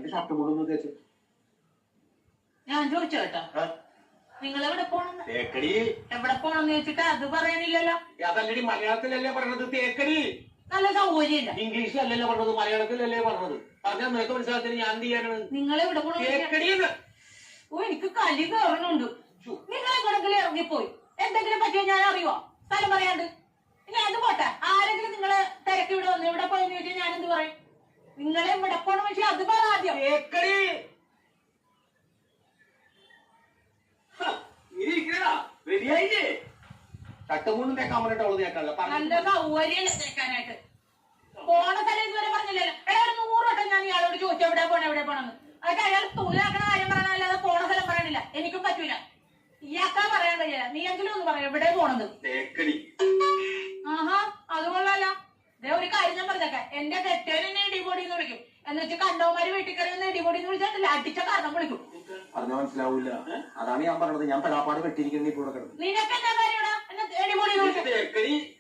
എന്റെ ഷർട്ട് മുഴുവൻ തേച്ചു. ഞാൻ ചോദിച്ചു കേട്ടോ, നിങ്ങൾ എവിടെ പോണം? തേക്കടി. എവിടെ പോണെന്ന് ചോദിച്ചിട്ട് അത് പറയണില്ലല്ലോ. അതല്ലടി മലയാളത്തിലല്ലേ പറഞ്ഞത് തേക്കടി. നല്ല സൗകര്യമില്ല. ഇംഗ്ലീഷിലല്ലല്ലോ പറഞ്ഞത്, മലയാളത്തിലല്ലേ പറഞ്ഞത്. പറഞ്ഞാൽ നിനക്ക് മനസ്സിലാത്തിന് ഞാൻ എന്ത് ചെയ്യാനാണ്? നിങ്ങൾ എവിടെ പോണ? തേക്കടിയെന്ന്. ഓ എനിക്ക് കലി കയറുന്നുണ്ട്. നിങ്ങളെ കൊണ്ടെങ്കിലും ഇറങ്ങിപ്പോയി എന്തെങ്കിലും പറ്റിയോ ഞാൻ അറിയുവോ? സ്ഥലം പറയാണ്ട് ഇനി അത് പോട്ടെ. ആരെങ്കിലും നിങ്ങളെ തിരക്ക് ഇവിടെ വന്നു ഇവിടെ പോയെന്ന് ചോദിച്ചാൽ ഞാൻ എന്ത് പറയും? നിങ്ങളെ ഇവിടെ പോണ പക്ഷെ അത് പറ ആദ്യം. തേക്കടി. റെഡിയായില്ലേ? ചട്ടമൂന്നും തേക്കാൻ പറഞ്ഞിട്ട് അവള് തേക്കാനല്ല. നല്ല സൗകര്യല്ല തേക്കാനായിട്ട്. പോണ സ്ഥലം ഇതുവരെ പറഞ്ഞില്ലല്ലോ. എടാ ഒരു 100 വട്ടം ഞാൻ ഇയാളോട് ചോദിച്ചു എവിടെ പോണെന്ന്. അതൊക്കെ അയാൾ തൊഴിലാക്കണ കാര്യം പറയാനല്ലാതെ പോണ സ്ഥലം പറയണില്ല. എനിക്കും പറ്റൂല. ഇയാൾക്കാ പറയാൻ കഴിയില്ല. നീ എങ്കിലും ഒന്ന് പറയാം എവിടെ പോണത്. ആഹാ അത് കൊള്ളാലോ. ഇതേ ഒരു കാര്യം ഞാൻ പറഞ്ഞേക്കാം. എന്റെ കെട്ടിയവനെ ഇടിപൊടി എന്ന് വിളിക്കും. എന്ന് വെച്ച് കണ്ടവന്മാര് വീട്ടിൽ കയറി ഇടിപൊടി എന്ന് വിളിച്ചിട്ടില്ല, അടിച്ച കാരണം വിളിക്കും. പറഞ്ഞാൽ മനസ്സിലാവൂല. അതാണ് ഞാൻ പറഞ്ഞത്. ഞാൻ പെടാപ്പാട് വെട്ടിയിരിക്കുന്ന ഇപ്പോൾ കിടന്നു. നിനക്ക് എന്താ കാര്യം ഇടിപൊടി എന്ന് വിളിക്കും?